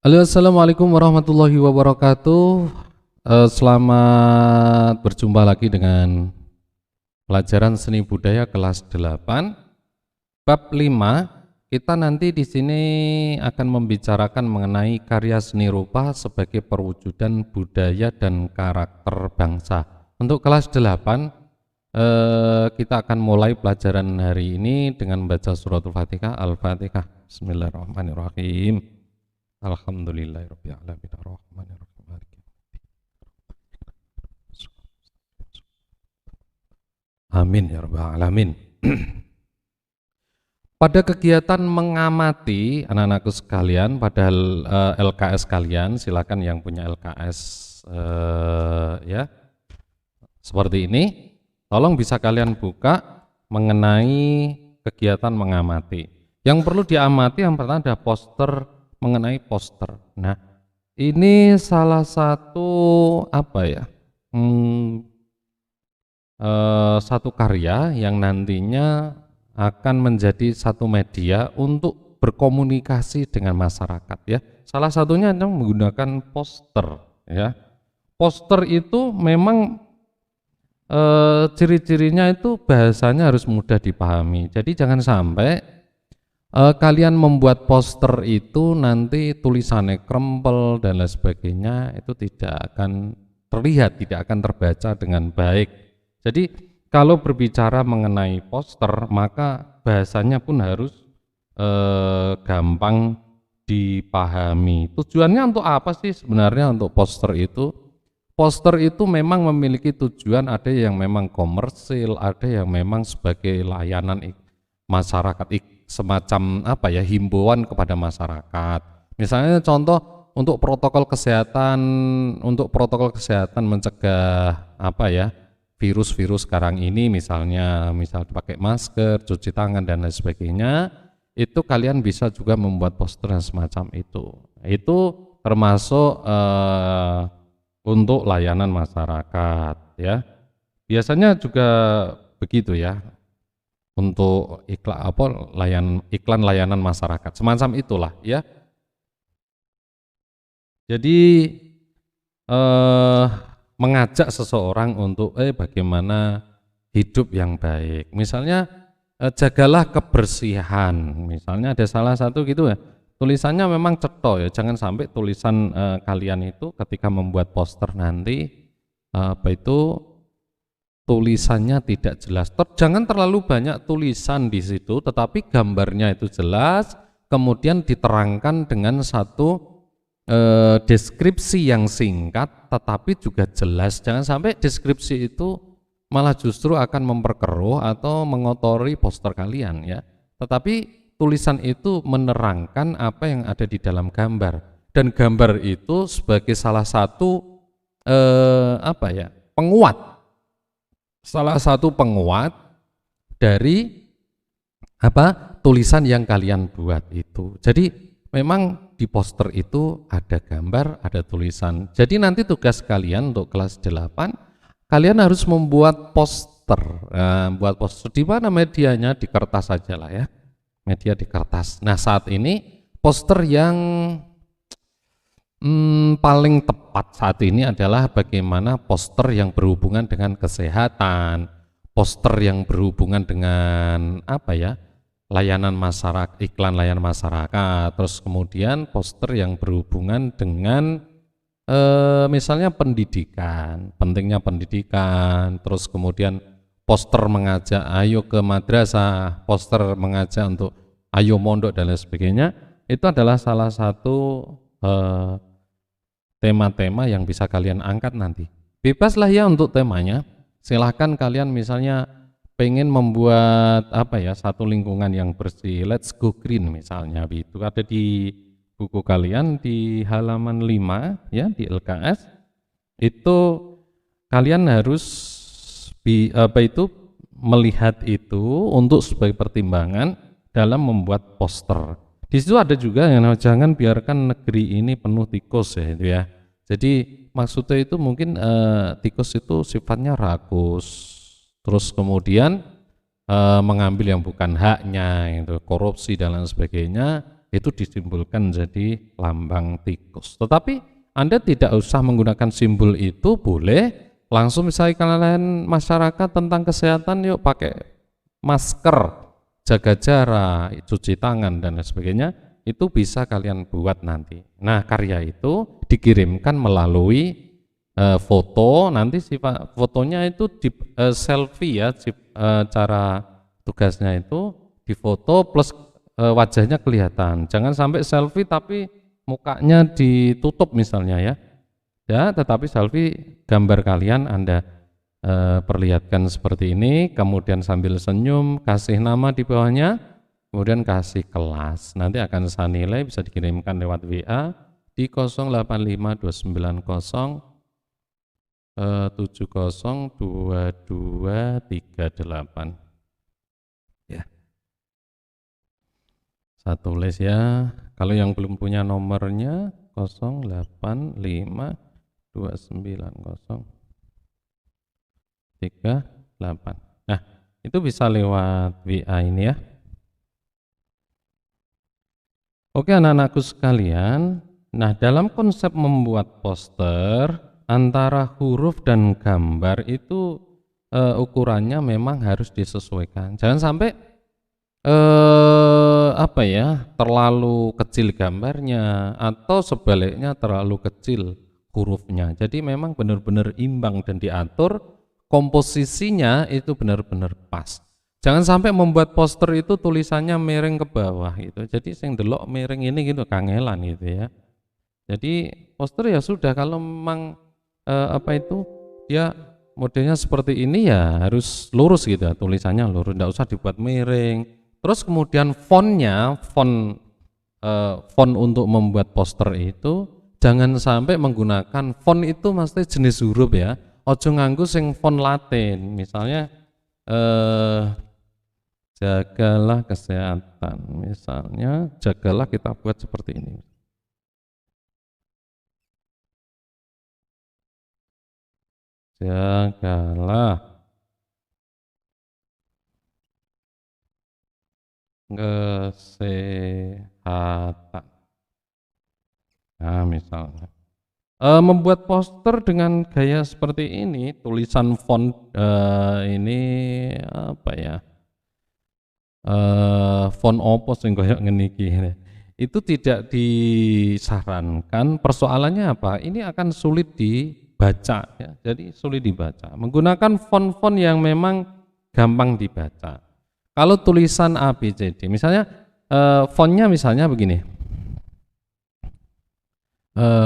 Halo, assalamualaikum warahmatullahi wabarakatuh. Selamat berjumpa lagi dengan pelajaran seni budaya kelas 8 bab 5. Kita nanti di sini akan membicarakan mengenai karya seni rupa sebagai perwujudan budaya dan karakter bangsa. Untuk kelas 8 kita akan mulai pelajaran hari ini dengan membaca suratul Fatihah. Al-Fatihah. Bismillahirrahmanirrahim. Alhamdulillahirabbil alamin arrahmanirrahim maliki yaumiddin. Amin ya rabbal alamin. Pada kegiatan mengamati anak-anakku sekalian, pada LKS kalian, silakan yang punya LKS ya seperti ini, tolong bisa kalian buka mengenai kegiatan mengamati. Yang perlu diamati yang pertama ada poster, mengenai poster. Nah, ini salah satu apa ya? Satu karya yang nantinya akan menjadi satu media untuk berkomunikasi dengan masyarakat ya. Salah satunya adalah menggunakan poster ya. Poster itu memang ciri-cirinya itu bahasanya harus mudah dipahami. Jadi jangan sampai kalian membuat poster itu nanti tulisannya krempel dan lain sebagainya, itu tidak akan terlihat, tidak akan terbaca dengan baik. Jadi kalau berbicara mengenai poster, maka bahasanya pun harus gampang dipahami. Tujuannya untuk apa sih sebenarnya untuk poster itu? Poster itu memang memiliki tujuan, ada yang memang komersil, ada yang memang sebagai layanan masyarakat, semacam apa ya, himbauan kepada masyarakat. Misalnya contoh untuk protokol kesehatan mencegah apa ya, virus-virus sekarang ini, misal pakai masker, cuci tangan dan lain sebagainya, itu kalian bisa juga membuat poster yang semacam itu. Itu termasuk untuk layanan masyarakat ya. Biasanya juga begitu ya. Untuk iklan layanan masyarakat semacam itulah ya. Jadi mengajak seseorang untuk bagaimana hidup yang baik, misalnya jagalah kebersihan, misalnya ada salah satu gitu ya, tulisannya memang cetok ya, jangan sampai tulisan kalian itu ketika membuat poster nanti tulisannya tidak jelas. Jangan terlalu banyak tulisan di situ, tetapi gambarnya itu jelas, kemudian diterangkan dengan satu deskripsi yang singkat, tetapi juga jelas. Jangan sampai deskripsi itu malah justru akan memperkeruh atau mengotori poster kalian ya. Tetapi tulisan itu menerangkan apa yang ada di dalam gambar, dan gambar itu sebagai salah satu penguat. Salah satu penguat dari tulisan yang kalian buat itu. Jadi memang di poster itu ada gambar, ada tulisan. Jadi nanti tugas kalian untuk kelas 8, kalian harus membuat poster. Buat poster di mana medianya? Di kertas saja lah ya. Media di kertas. Nah, saat ini poster yang paling tepat saat ini adalah bagaimana poster yang berhubungan dengan kesehatan, poster yang berhubungan dengan layanan masyarakat, iklan layanan masyarakat, terus kemudian poster yang berhubungan dengan misalnya pendidikan, pentingnya pendidikan, terus kemudian poster mengajak ayo ke madrasah, poster mengajak untuk ayo mondok dan lain sebagainya. Itu adalah salah satu tema-tema yang bisa kalian angkat nanti. Bebaslah ya untuk temanya. Silahkan kalian misalnya pengen membuat satu lingkungan yang bersih, let's go green misalnya, itu ada di buku kalian di halaman 5 ya, di LKS. Itu kalian harus melihat itu untuk sebagai pertimbangan dalam membuat poster. Di situ ada juga yang jangan biarkan negeri ini penuh tikus ya itu ya. Jadi maksudnya itu mungkin tikus itu sifatnya rakus, terus kemudian mengambil yang bukan haknya, itu korupsi dan lain sebagainya. itu disimbolkan jadi lambang tikus. Tetapi Anda tidak usah menggunakan simbol itu, boleh langsung misalnya kalian masyarakat tentang kesehatan, yuk pakai masker, jaga jarak, cuci tangan dan lain sebagainya, itu bisa kalian buat nanti. Nah, karya itu dikirimkan melalui foto, nanti sifat fotonya itu di selfie ya, cara tugasnya itu difoto plus wajahnya kelihatan. Jangan sampai selfie tapi mukanya ditutup misalnya ya. Ya, tetapi selfie gambar kalian Anda perlihatkan seperti ini, kemudian sambil senyum, kasih nama di bawahnya, kemudian kasih kelas. Nanti akan saya nilai, bisa dikirimkan lewat WA di 085290 702238. Ya. Saya tulis ya. Kalau yang belum punya nomornya 085290 38. Nah, itu bisa lewat WA ini ya. Oke anak-anakku sekalian, nah dalam konsep membuat poster, antara huruf dan gambar itu ukurannya memang harus disesuaikan. Jangan sampai terlalu kecil gambarnya atau sebaliknya terlalu kecil hurufnya. Jadi memang benar-benar imbang dan diatur, komposisinya itu benar-benar pas. Jangan sampai membuat poster itu tulisannya miring ke bawah gitu. Jadi sing delok miring ini gitu, kangelan gitu ya. Jadi poster ya sudah, kalau memang dia modelnya seperti ini ya harus lurus gitu, tulisannya lurus, tidak usah dibuat miring. Terus kemudian fontnya, font untuk membuat poster itu jangan sampai menggunakan font itu mesti jenis huruf ya. Ojo nganggo sing font Latin, misalnya jagalah kesehatan, misalnya jagalah kita buat seperti ini. Jagalah kesehatan. Nah, misalnya membuat poster dengan gaya seperti ini, tulisan font ini font opo sing koyo ngene iki, itu tidak disarankan. Persoalannya apa? Ini akan sulit dibaca ya. Jadi sulit dibaca. Menggunakan font-font yang memang gampang dibaca. Kalau tulisan A B C D, misalnya fontnya misalnya begini.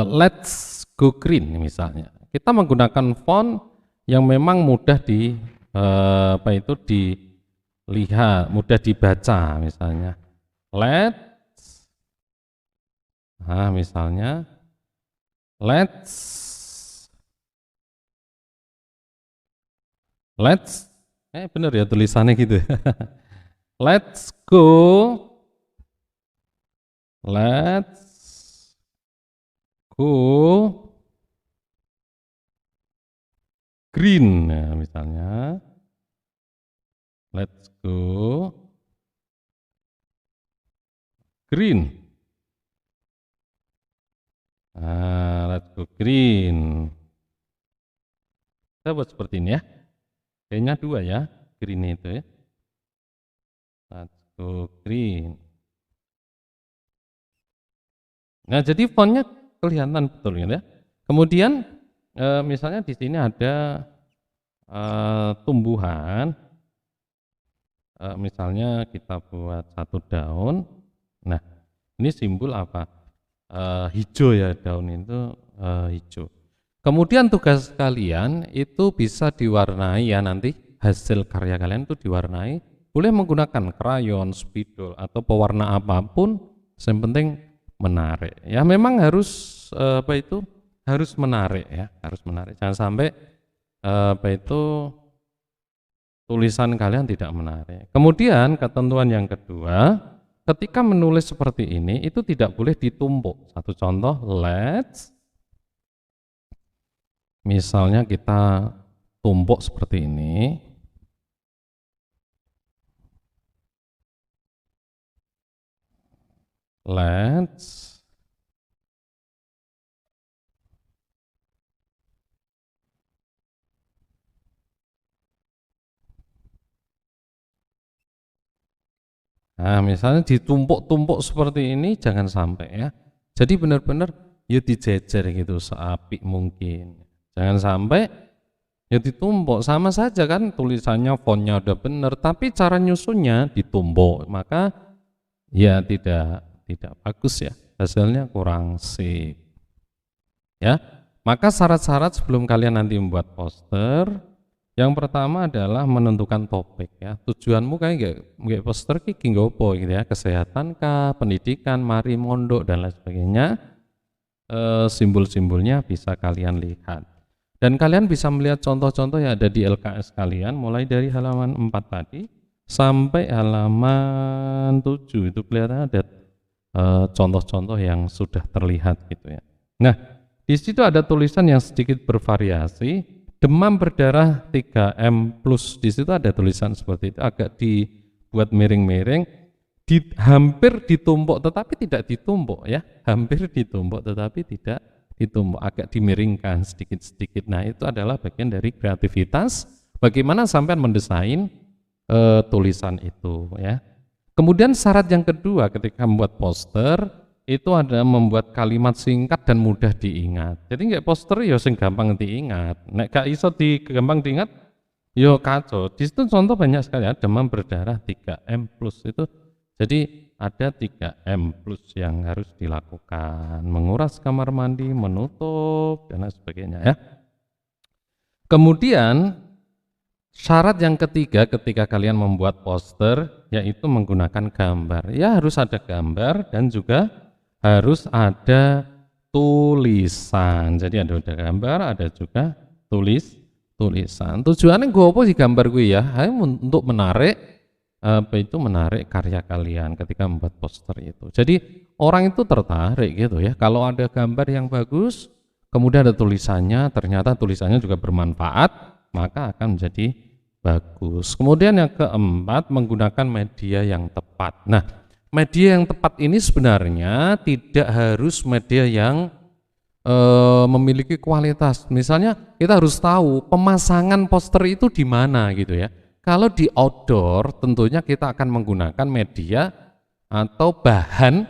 Let's go green misalnya. Kita menggunakan font yang memang mudah dilihat, mudah dibaca misalnya. Misalnya bener ya tulisannya gitu. Let's go green, nah, misalnya let's go green. Let's go green. Kita buat seperti ini ya. Kayaknya dua ya, green itu ya. Let's go green. Nah, jadi fontnya kelihatan betul ya. Kemudian misalnya di sini ada tumbuhan, misalnya kita buat satu daun. Nah, ini simbol apa? Hijau ya, daun itu hijau. Kemudian tugas kalian itu bisa diwarnai ya, nanti hasil karya kalian itu diwarnai. Boleh menggunakan krayon, spidol atau pewarna apapun, yang penting menarik. Ya memang harus harus menarik ya, harus menarik. Jangan sampai tulisan kalian tidak menarik. Kemudian ketentuan yang kedua, ketika menulis seperti ini itu tidak boleh ditumpuk. Satu contoh, misalnya kita tumpuk seperti ini. let's Nah, misalnya ditumpuk-tumpuk seperti ini jangan sampai ya. Jadi benar-benar ya dijejer gitu seapik mungkin. Jangan sampai ya ditumpuk, sama saja kan tulisannya fontnya udah benar tapi cara nyusunnya ditumpuk. Maka ya tidak bagus ya. Hasilnya kurang sip. Ya. Maka syarat-syarat sebelum kalian nanti membuat poster, yang pertama adalah menentukan topik ya. Tujuanmu kayak nggak poster ki nggo apa gitu ya, kesehatan kah, pendidikan, mari mondok dan lain sebagainya. Simbol-simbolnya bisa kalian lihat. Dan kalian bisa melihat contoh-contoh yang ada di LKS kalian mulai dari halaman 4 tadi sampai halaman 7 itu kelihatan ada contoh-contoh yang sudah terlihat gitu ya. Nah, di situ ada tulisan yang sedikit bervariasi. Demam berdarah 3M plus, di situ ada tulisan seperti itu, agak dibuat miring-miring, hampir ditumpuk tetapi tidak ditumpuk ya, hampir ditumpuk tetapi tidak ditumpuk, agak dimiringkan sedikit-sedikit. Nah, itu adalah bagian dari kreativitas bagaimana sampai mendesain tulisan itu ya. Kemudian syarat yang kedua ketika membuat poster itu ada membuat kalimat singkat dan mudah diingat. Jadi nggak poster ya sing gampang diingat. Nek gak iso gampang diingat, yo kacau. Di situ contoh banyak sekali ya, demam berdarah 3M plus itu. Jadi ada 3M plus yang harus dilakukan. Menguras kamar mandi, menutup dan lain sebagainya ya. Kemudian syarat yang ketiga ketika kalian membuat poster yaitu menggunakan gambar. Ya harus ada gambar dan juga harus ada tulisan. Jadi ada gambar, ada juga tulisan. Tujuannya gue apa sih gambar gue ya? Untuk menarik menarik karya kalian ketika membuat poster itu. Jadi orang itu tertarik gitu ya. Kalau ada gambar yang bagus, kemudian ada tulisannya, ternyata tulisannya juga bermanfaat, maka akan menjadi bagus. Kemudian yang keempat, menggunakan media yang tepat. Nah, media yang tepat ini sebenarnya tidak harus media yang memiliki kualitas. Misalnya kita harus tahu pemasangan poster itu di mana gitu ya. Kalau di outdoor tentunya kita akan menggunakan media atau bahan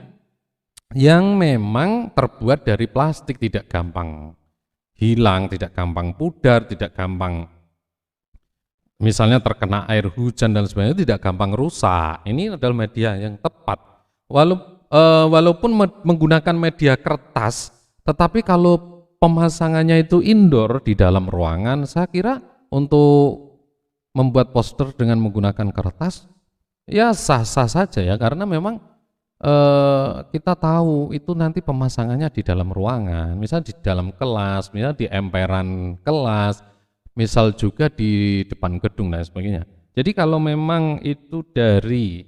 yang memang terbuat dari plastik, tidak gampang hilang, tidak gampang pudar, tidak gampang misalnya terkena air hujan dan sebagainya, tidak gampang rusak. Ini adalah media yang tepat. Walaupun menggunakan media kertas, tetapi kalau pemasangannya itu indoor di dalam ruangan, saya kira untuk membuat poster dengan menggunakan kertas ya sah-sah saja ya, karena memang kita tahu itu nanti pemasangannya di dalam ruangan, misalnya di dalam kelas, misalnya di emperan kelas, misal juga di depan gedung dan sebagainya. Jadi kalau memang itu dari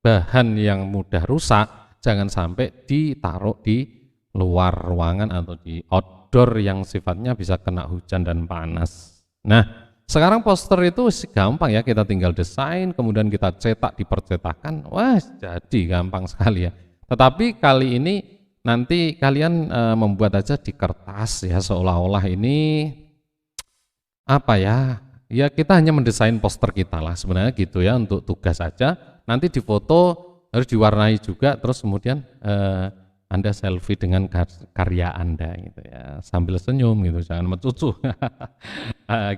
bahan yang mudah rusak, jangan sampai ditaruh di luar ruangan atau di outdoor yang sifatnya bisa kena hujan dan panas. Nah, sekarang poster itu gampang ya, kita tinggal desain, kemudian kita cetak di percetakan, wah jadi gampang sekali ya. Tetapi kali ini nanti kalian membuat aja di kertas ya, seolah-olah ini apa ya, ya kita hanya mendesain poster kita lah sebenarnya gitu ya, untuk tugas saja. Nanti di foto harus diwarnai juga, terus kemudian Anda selfie dengan karya Anda gitu ya, sambil senyum gitu, jangan mencucu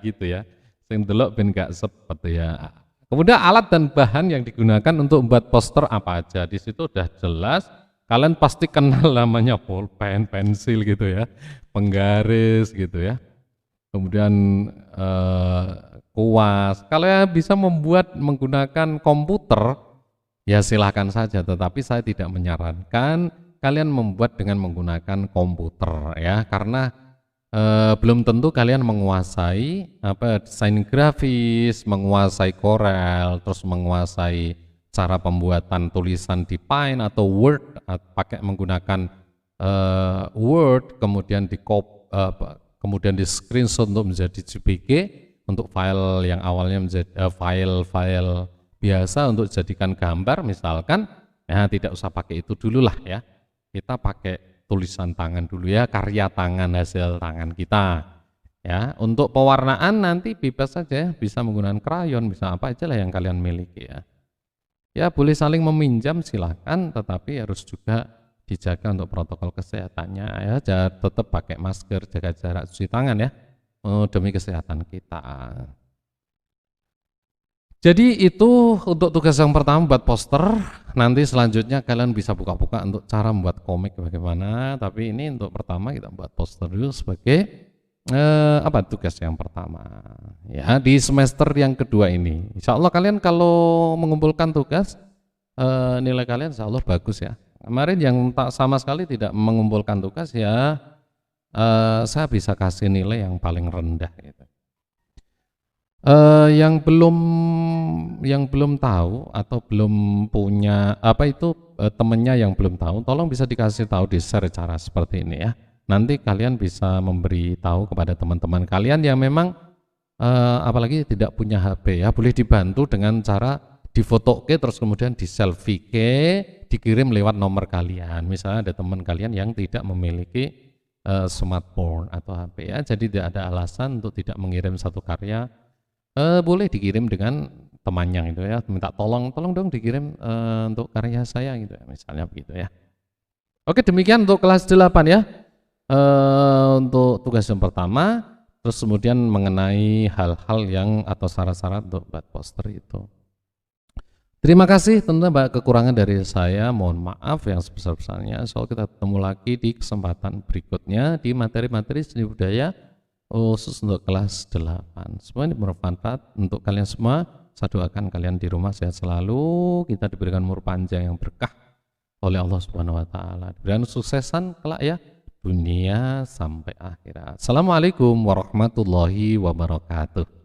gitu ya, sing delok ben gak sepet ya. Kemudian alat dan bahan yang digunakan untuk membuat poster apa aja, di situ udah jelas. Kalian pasti kenal namanya pulpen, pensil gitu ya, penggaris gitu ya, kemudian kuas. Kalau ya bisa membuat menggunakan komputer ya silahkan saja, tetapi saya tidak menyarankan kalian membuat dengan menggunakan komputer ya, karena belum tentu kalian menguasai desain grafis, menguasai Corel, terus menguasai cara pembuatan tulisan di Paint atau Word, pakai menggunakan Word, kemudian kemudian di screenshot untuk menjadi JPG, untuk file yang awalnya menjadi file-file biasa untuk dijadikan gambar misalkan, Nah, tidak usah pakai itu dulu lah ya. Kita pakai tulisan tangan dulu ya, karya tangan hasil tangan kita. Ya, untuk pewarnaan nanti bebas saja, bisa menggunakan krayon, bisa apa aja lah yang kalian miliki ya. Ya, boleh saling meminjam silakan, tetapi harus juga dijaga untuk protokol kesehatannya ya. Tetap pakai masker, jaga jarak, cuci tangan ya, demi kesehatan kita. Jadi itu untuk tugas yang pertama buat poster. Nanti selanjutnya kalian bisa buka-buka untuk cara membuat komik bagaimana. Tapi ini untuk pertama kita buat poster dulu sebagai tugas yang pertama. Ya, di semester yang kedua ini. Insya Allah kalian kalau mengumpulkan tugas nilai kalian insya Allah bagus ya. Kemarin yang tak sama sekali tidak mengumpulkan tugas ya, saya bisa kasih nilai yang paling rendah gitu. Yang belum tahu atau belum punya temennya yang belum tahu, tolong bisa dikasih tahu, di share cara seperti ini ya. Nanti kalian bisa memberi tahu kepada teman-teman kalian yang memang apalagi tidak punya HP ya, boleh dibantu dengan cara difoto terus kemudian di selfie dikirim lewat nomor kalian. Misalnya ada teman kalian yang tidak memiliki smartphone atau HP ya, jadi tidak ada alasan untuk tidak mengirim satu karya. Boleh dikirim dengan temannya gitu ya, minta tolong dong dikirim untuk karya saya gitu ya, misalnya begitu ya. Oke, demikian untuk kelas 8 ya, untuk tugas yang pertama. Terus kemudian mengenai hal-hal yang atau syarat-syarat untuk buat poster itu. Terima kasih, tentunya banyak kekurangan dari saya, mohon maaf yang sebesar-besarnya. So kita ketemu lagi di kesempatan berikutnya di materi-materi seni budaya khusus untuk kelas 8. Semua ini bermanfaat untuk kalian semua. Saya doakan kalian di rumah sehat selalu, kita diberikan umur panjang yang berkah oleh Allah Subhanahu wa taala. Diberikan suksesan kelak ya, dunia sampai akhirat. Assalamualaikum warahmatullahi wabarakatuh.